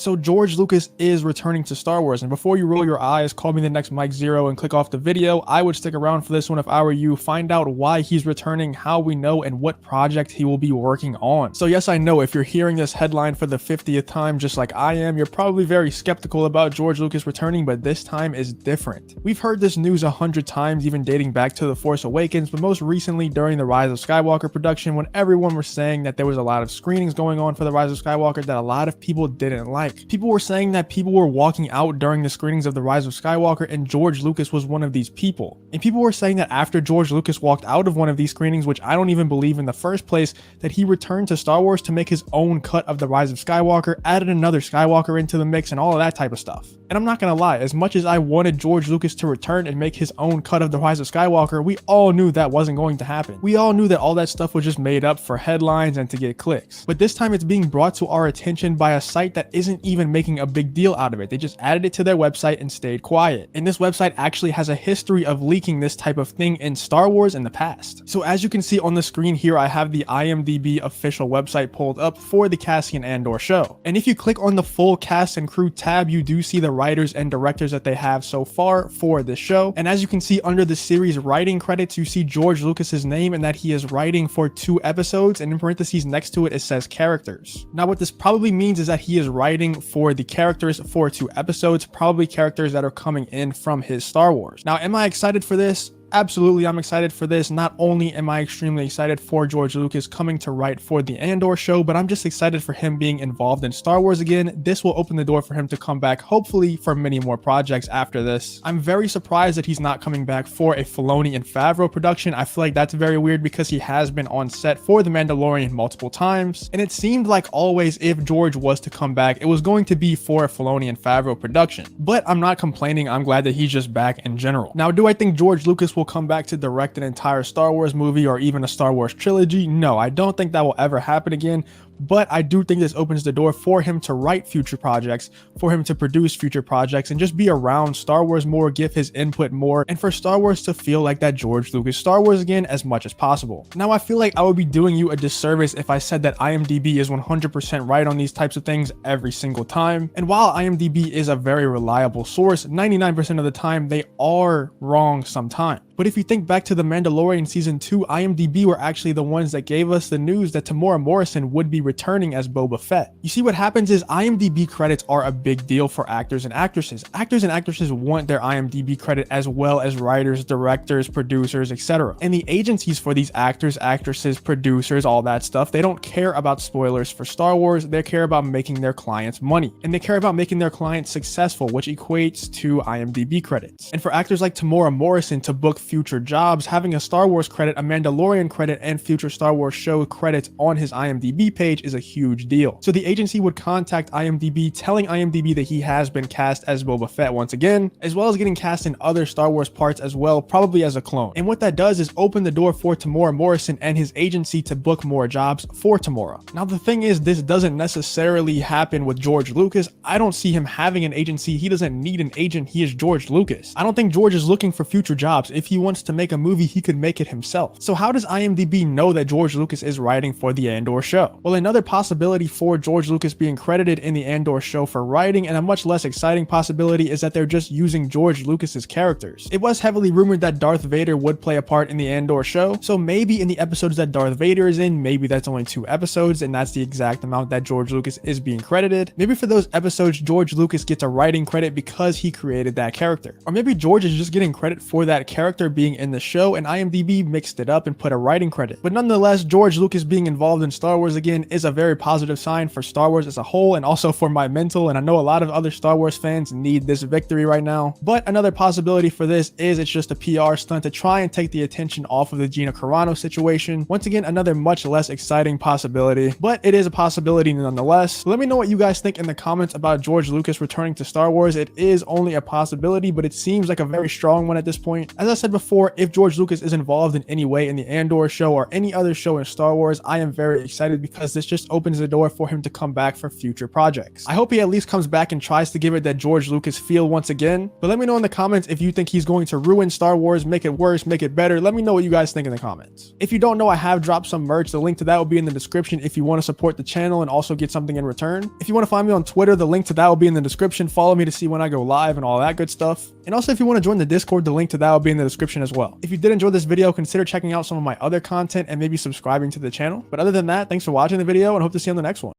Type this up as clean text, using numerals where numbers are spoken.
So George Lucas is returning to Star Wars, and before you roll your eyes, call me the next Mike Zero and click off the video, I would stick around for this one if I were you. Find out why he's returning, how we know, and what project he will be working on. So yes, I know if you're hearing this headline for the 50th time just like I am, you're probably very skeptical about George Lucas returning, but this time is different. We've heard this news 100 times, even dating back to The Force Awakens, but most recently during the Rise of Skywalker production, when everyone was saying that there was a lot of screenings going on for the Rise of Skywalker that a lot of people didn't like. People were saying that people were walking out during the screenings of The Rise of Skywalker, and George Lucas was one of these people. And people were saying that after George Lucas walked out of one of these screenings, which I don't even believe in the first place, that he returned to Star Wars to make his own cut of The Rise of Skywalker, added another Skywalker into the mix and all of that type of stuff. And I'm not gonna lie, as much as I wanted George Lucas to return and make his own cut of The Rise of Skywalker, we all knew that wasn't going to happen. We all knew that all that stuff was just made up for headlines and to get clicks. But this time it's being brought to our attention by a site that isn't even making a big deal out of it. They just added it to their website and stayed quiet. And this website actually has a history of leaking this type of thing in Star Wars in the past. So as you can see on the screen here, I have the IMDB official website pulled up for the Cassian Andor show. And if you click on the full cast and crew tab, you do see the writers and directors that they have so far for this show. And as you can see under the series writing credits, you see George Lucas's name and that he is writing for 2 episodes, and in parentheses next to it, it says characters. Now what this probably means is that he is writing for the characters for 2 episodes, probably characters that are coming in from his Star Wars. Now, am I excited for this? Absolutely, I'm excited for this. Not only am I extremely excited for George Lucas coming to write for the Andor show, but I'm just excited for him being involved in Star Wars again. This will open the door for him to come back, hopefully for many more projects after this. I'm very surprised that he's not coming back for a Filoni and Favreau production. I feel like that's very weird because he has been on set for The Mandalorian multiple times, and it seemed like always if George was to come back, it was going to be for a Filoni and Favreau production. But I'm not complaining, I'm glad that he's just back in general. Now, do I think George Lucas will come back to direct an entire Star Wars movie or even a Star Wars trilogy? No, I don't think that will ever happen again. But I do think this opens the door for him to write future projects, for him to produce future projects, and just be around Star Wars more, give his input more, and for Star Wars to feel like that George Lucas Star Wars again as much as possible. Now, I feel like I would be doing you a disservice if I said that IMDb is 100% right on these types of things every single time. And while IMDb is a very reliable source, 99% of the time they are wrong sometimes. But if you think back to The Mandalorian Season 2, IMDb were actually the ones that gave us the news that Tamora Morrison would be returning as Boba Fett. You see, what happens is IMDb credits are a big deal for actors and actresses. Actors and actresses want their IMDb credit as well as writers, directors, producers, etc. And the agencies for these actors, actresses, producers, all that stuff, they don't care about spoilers for Star Wars. They care about making their clients money. And they care about making their clients successful, which equates to IMDb credits. And for actors like Tamora Morrison to book future jobs, having a Star Wars credit, a Mandalorian credit, and future Star Wars show credits on his IMDb page is a huge deal. So the agency would contact IMDb, telling IMDb that he has been cast as Boba Fett once again, as well as getting cast in other Star Wars parts as well, probably as a clone. And what that does is open the door for Tamora Morrison and his agency to book more jobs for Tamora. Now the thing is, this doesn't necessarily happen with George Lucas. I don't see him having an agency. He doesn't need an agent. He is George Lucas. I don't think George is looking for future jobs. If he wants to make a movie, he could make it himself. So how does IMDb know that George Lucas is writing for the Andor show? Well, another possibility for George Lucas being credited in the Andor show for writing, and a much less exciting possibility, is that they're just using George Lucas's characters. It was heavily rumored that Darth Vader would play a part in the Andor show, so maybe in the episodes that Darth Vader is in, maybe that's only 2 episodes and that's the exact amount that George Lucas is being credited. Maybe for those episodes, George Lucas gets a writing credit because he created that character. Or maybe George is just getting credit for that character being in the show and IMDb mixed it up and put a writing credit. But nonetheless, George Lucas being involved in Star Wars again is a very positive sign for Star Wars as a whole, and also for my mental, and I know a lot of other Star Wars fans need this victory right now. But another possibility for this is it's just a PR stunt to try and take the attention off of the Gina Carano situation. Once again, another much less exciting possibility, but it is a possibility nonetheless. Let me know what you guys think in the comments about George Lucas returning to Star Wars. It is only a possibility, but it seems like a very strong one at this point. As I said before, if George Lucas is involved in any way in the Andor show or any other show in Star Wars, I am very excited because this just opens the door for him to come back for future projects. I hope he at least comes back and tries to give it that George Lucas feel once again, but let me know in the comments if you think he's going to ruin Star Wars, make it worse, make it better. Let me know what you guys think in the comments. If you don't know, I have dropped some merch. The link to that will be in the description if you want to support the channel and also get something in return. If you want to find me on Twitter, the link to that will be in the description. Follow me to see when I go live and all that good stuff. And also, if you want to join the Discord, the link to that will be in the description as well. If you did enjoy this video, consider checking out some of my other content and maybe subscribing to the channel. But other than that, thanks for watching the video and hope to see you on the next one.